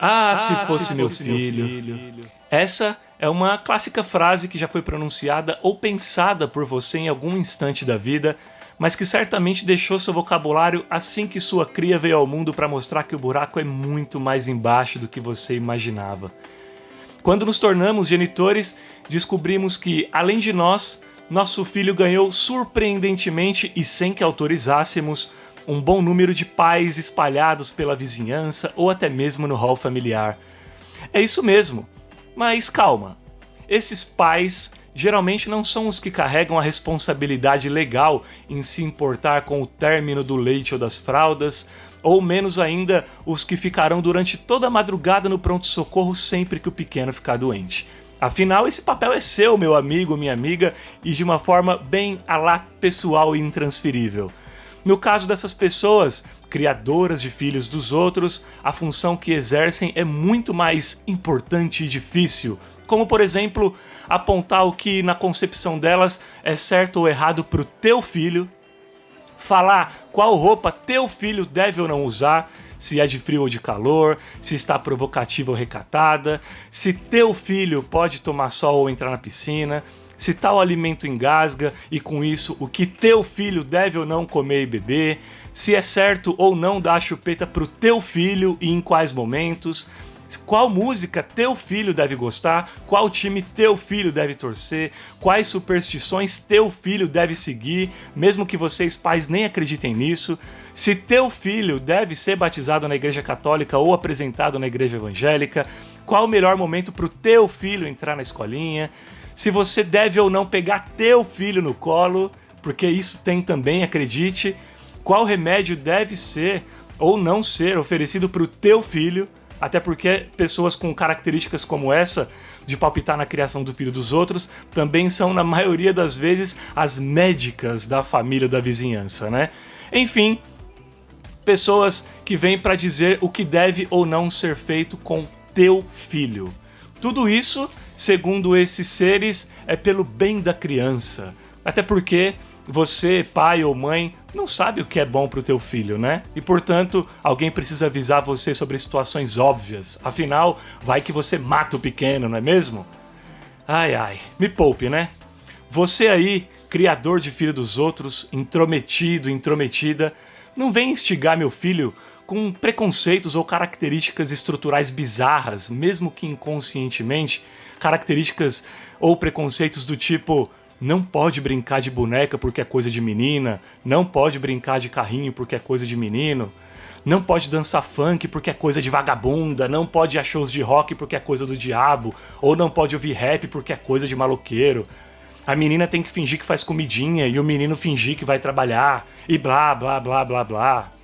Ah, se fosse meu filho. Essa é uma clássica frase que já foi pronunciada ou pensada por você em algum instante da vida, mas que certamente deixou seu vocabulário assim que sua cria veio ao mundo para mostrar que o buraco é muito mais embaixo do que você imaginava. Quando nos tornamos genitores, descobrimos que, além de nós, nosso filho ganhou surpreendentemente e sem que autorizássemos um bom número de pais espalhados pela vizinhança ou até mesmo no hall familiar. É isso mesmo, mas calma. Esses pais geralmente não são os que carregam a responsabilidade legal em se importar com o término do leite ou das fraldas, ou menos ainda os que ficarão durante toda a madrugada no pronto-socorro sempre que o pequeno ficar doente. Afinal, esse papel é seu, meu amigo, minha amiga, e de uma forma bem à la pessoal e intransferível. No caso dessas pessoas, criadoras de filhos dos outros, a função que exercem é muito mais importante e difícil, como por exemplo, apontar o que na concepção delas é certo ou errado pro teu filho, falar qual roupa teu filho deve ou não usar, se é de frio ou de calor, se está provocativa ou recatada, se teu filho pode tomar sol ou entrar na piscina, se tal alimento engasga e com isso o que teu filho deve ou não comer e beber, se é certo ou não dar chupeta pro teu filho e em quais momentos, qual música teu filho deve gostar, qual time teu filho deve torcer, quais superstições teu filho deve seguir, mesmo que vocês pais nem acreditem nisso, se teu filho deve ser batizado na igreja católica ou apresentado na igreja evangélica, qual o melhor momento pro teu filho entrar na escolinha, se você deve ou não pegar teu filho no colo, porque isso tem também, acredite, qual remédio deve ser ou não ser oferecido pro teu filho, até porque pessoas com características como essa, de palpitar na criação do filho dos outros, também são, na maioria das vezes, as médicas da família da vizinhança, né? Enfim, pessoas que vêm para dizer o que deve ou não ser feito com teu filho. Tudo isso, segundo esses seres, é pelo bem da criança. Até porque você, pai ou mãe, não sabe o que é bom pro teu filho, né? E portanto, alguém precisa avisar você sobre situações óbvias. Afinal, vai que você mata o pequeno, não é mesmo? Ai, ai, me poupe, né? Você aí, criador de filho dos outros, intrometido, intrometida, não vem instigar meu filho com preconceitos ou características estruturais bizarras, mesmo que inconscientemente, características ou preconceitos do tipo: não pode brincar de boneca porque é coisa de menina, não pode brincar de carrinho porque é coisa de menino, não pode dançar funk porque é coisa de vagabunda, não pode ir a shows de rock porque é coisa do diabo, ou não pode ouvir rap porque é coisa de maloqueiro. A menina tem que fingir que faz comidinha e o menino fingir que vai trabalhar, e blá blá blá blá blá.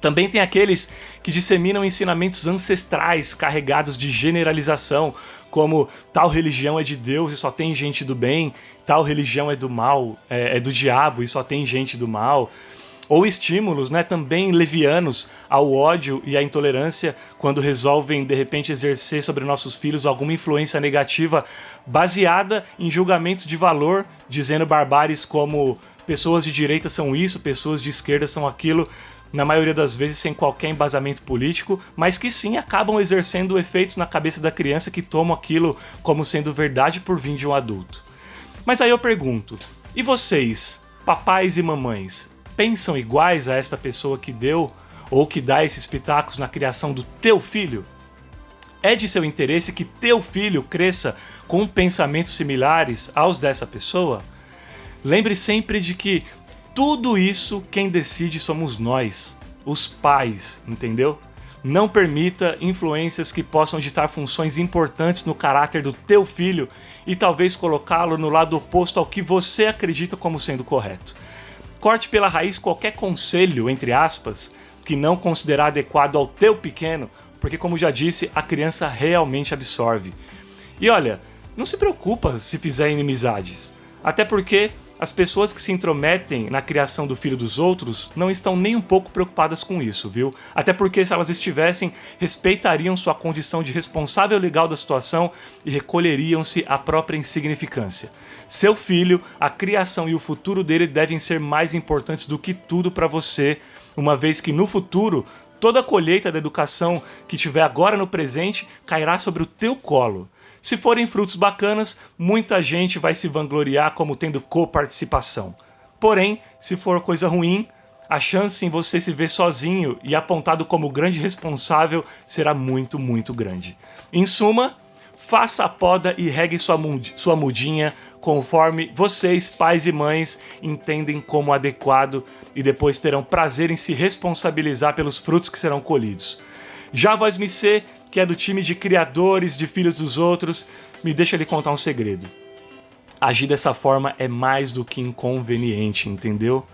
Também tem aqueles que disseminam ensinamentos ancestrais carregados de generalização, como tal religião é de Deus e só tem gente do bem, tal religião é do mal, é do diabo e só tem gente do mal. Ou estímulos, né, também levianos ao ódio e à intolerância quando resolvem, de repente, exercer sobre nossos filhos alguma influência negativa baseada em julgamentos de valor, dizendo barbáries como pessoas de direita são isso, pessoas de esquerda são aquilo, na maioria das vezes sem qualquer embasamento político, mas que sim acabam exercendo efeitos na cabeça da criança que tomam aquilo como sendo verdade por vir de um adulto. Mas aí eu pergunto, e vocês, papais e mamães, pensam iguais a esta pessoa que deu ou que dá esses pitacos na criação do teu filho? É de seu interesse que teu filho cresça com pensamentos similares aos dessa pessoa? Lembre sempre de que tudo isso quem decide somos nós, os pais, entendeu? Não permita influências que possam ditar funções importantes no caráter do teu filho e talvez colocá-lo no lado oposto ao que você acredita como sendo correto. Corte pela raiz qualquer conselho, entre aspas, que não considerar adequado ao teu pequeno, porque como já disse, a criança realmente absorve. E olha, não se preocupa se fizer inimizades, até porque as pessoas que se intrometem na criação do filho dos outros não estão nem um pouco preocupadas com isso, viu? Até porque se elas estivessem, respeitariam sua condição de responsável legal da situação e recolheriam-se à própria insignificância. Seu filho, a criação e o futuro dele devem ser mais importantes do que tudo para você, uma vez que no futuro Toda a colheita da educação que tiver agora no presente cairá sobre o teu colo. Se forem frutos bacanas, muita gente vai se vangloriar como tendo coparticipação. Porém, se for coisa ruim, a chance em você se ver sozinho e apontado como grande responsável será muito, muito grande. Em suma, faça a poda e regue sua mudinha conforme vocês, pais e mães, entendem como adequado e depois terão prazer em se responsabilizar pelos frutos que serão colhidos. Já a voz Missê, que é do time de criadores de filhos dos outros, me deixa lhe contar um segredo. Agir dessa forma é mais do que inconveniente, entendeu?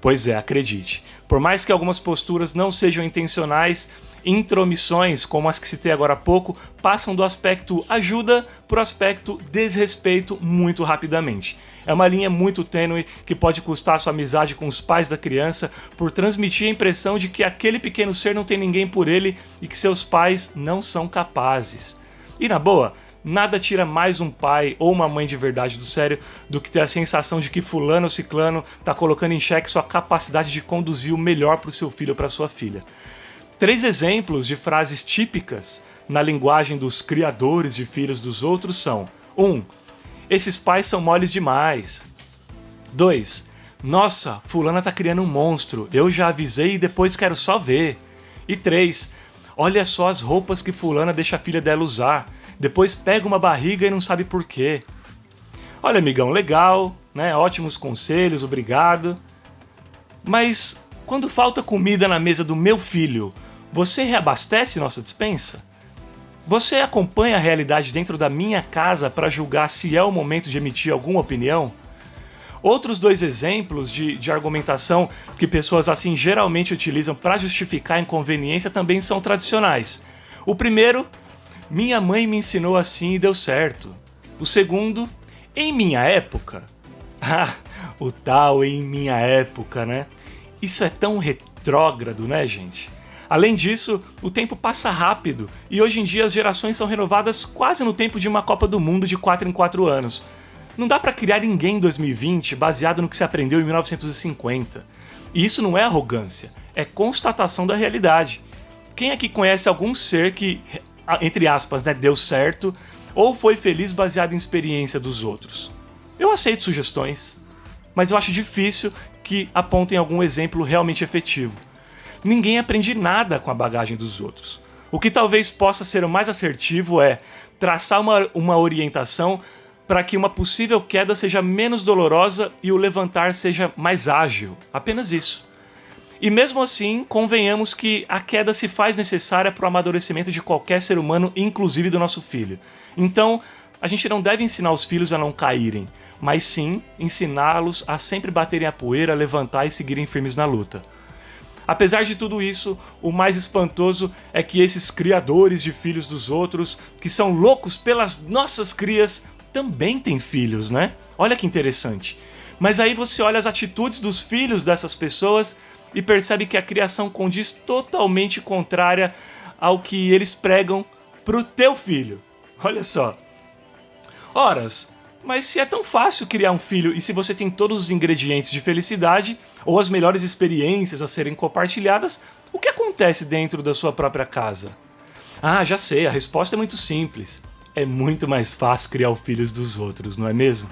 Pois é, acredite. Por mais que algumas posturas não sejam intencionais, intromissões, como as que citei agora há pouco, passam do aspecto ajuda para o aspecto desrespeito muito rapidamente. É uma linha muito tênue que pode custar sua amizade com os pais da criança por transmitir a impressão de que aquele pequeno ser não tem ninguém por ele e que seus pais não são capazes. E na boa, nada tira mais um pai ou uma mãe de verdade do sério do que ter a sensação de que fulano ou ciclano está colocando em xeque sua capacidade de conduzir o melhor para o seu filho ou para sua filha. 3 exemplos de frases típicas na linguagem dos criadores de filhos dos outros são: 1. Esses pais são moles demais. 2. Nossa, fulana tá criando um monstro, eu já avisei e depois quero só ver. E 3. Olha só as roupas que fulana deixa a filha dela usar, depois pega uma barriga e não sabe por quê. Olha, amigão, legal, né? Ótimos conselhos, obrigado. Mas quando falta comida na mesa do meu filho, você reabastece nossa despensa? Você acompanha a realidade dentro da minha casa para julgar se é o momento de emitir alguma opinião? Outros 2 exemplos de argumentação que pessoas assim geralmente utilizam para justificar a inconveniência também são tradicionais. O primeiro: minha mãe me ensinou assim e deu certo. O segundo: em minha época. Ah, o tal em minha época, né? Isso é tão retrógrado, né, gente? Além disso, o tempo passa rápido e hoje em dia as gerações são renovadas quase no tempo de uma Copa do Mundo de 4 em 4 anos. Não dá pra criar ninguém em 2020 baseado no que se aprendeu em 1950. E isso não é arrogância, é constatação da realidade. Quem aqui conhece algum ser que, entre aspas, né, deu certo ou foi feliz baseado em experiência dos outros? Eu aceito sugestões, mas eu acho difícil que apontem algum exemplo realmente efetivo. Ninguém aprende nada com a bagagem dos outros. O que talvez possa ser o mais assertivo é traçar uma orientação para que uma possível queda seja menos dolorosa e o levantar seja mais ágil. Apenas isso. E mesmo assim, convenhamos que a queda se faz necessária para o amadurecimento de qualquer ser humano, inclusive do nosso filho. Então, a gente não deve ensinar os filhos a não caírem, mas sim ensiná-los a sempre baterem a poeira, levantar e seguirem firmes na luta. Apesar de tudo isso, o mais espantoso é que esses criadores de filhos dos outros, que são loucos pelas nossas crias, também têm filhos, né? Olha que interessante. Mas aí você olha as atitudes dos filhos dessas pessoas e percebe que a criação condiz totalmente contrária ao que eles pregam pro teu filho. Olha só. Horas, mas se é tão fácil criar um filho e se você tem todos os ingredientes de felicidade ou as melhores experiências a serem compartilhadas, o que acontece dentro da sua própria casa? Ah, já sei, a resposta é muito simples. É muito mais fácil criar os filhos dos outros, não é mesmo?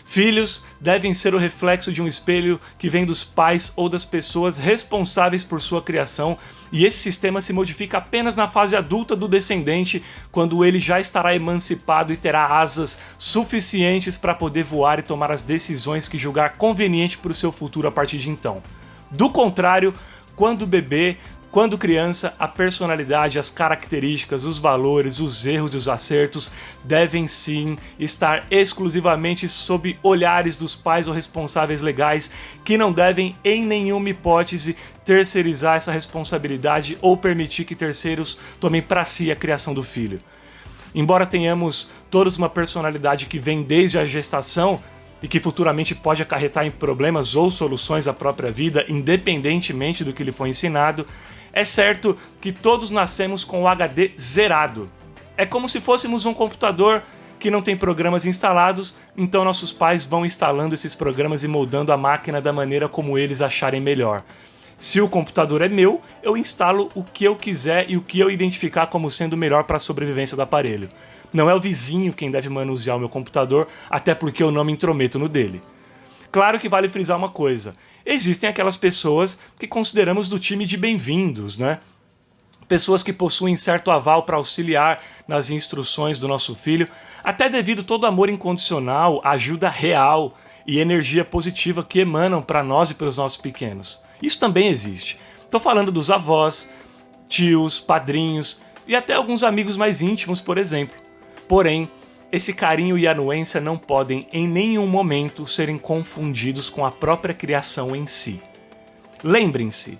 Filhos devem ser o reflexo de um espelho que vem dos pais ou das pessoas responsáveis por sua criação, e esse sistema se modifica apenas na fase adulta do descendente, quando ele já estará emancipado e terá asas suficientes para poder voar e tomar as decisões que julgar conveniente para o seu futuro a partir de então. Do contrário, quando bebê, quando criança, a personalidade, as características, os valores, os erros e os acertos devem sim estar exclusivamente sob olhares dos pais ou responsáveis legais, que não devem, em nenhuma hipótese, terceirizar essa responsabilidade ou permitir que terceiros tomem para si a criação do filho. Embora tenhamos todos uma personalidade que vem desde a gestação e que futuramente pode acarretar em problemas ou soluções à própria vida, independentemente do que lhe foi ensinado, é certo que todos nascemos com o HD zerado. É como se fôssemos um computador que não tem programas instalados, então nossos pais vão instalando esses programas e moldando a máquina da maneira como eles acharem melhor. Se o computador é meu, eu instalo o que eu quiser e o que eu identificar como sendo melhor para a sobrevivência do aparelho. Não é o vizinho quem deve manusear o meu computador, até porque eu não me intrometo no dele. Claro que vale frisar uma coisa: existem aquelas pessoas que consideramos do time de bem-vindos, né? Pessoas que possuem certo aval para auxiliar nas instruções do nosso filho, até devido todo amor incondicional, ajuda real e energia positiva que emanam para nós e para os nossos pequenos. Isso também existe. Estou falando dos avós, tios, padrinhos e até alguns amigos mais íntimos, por exemplo. Porém, esse carinho e anuência não podem em nenhum momento serem confundidos com a própria criação em si. Lembrem-se,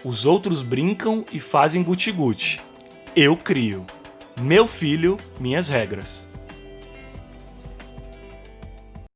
os outros brincam e fazem guti-guti. Eu crio. Meu filho, minhas regras.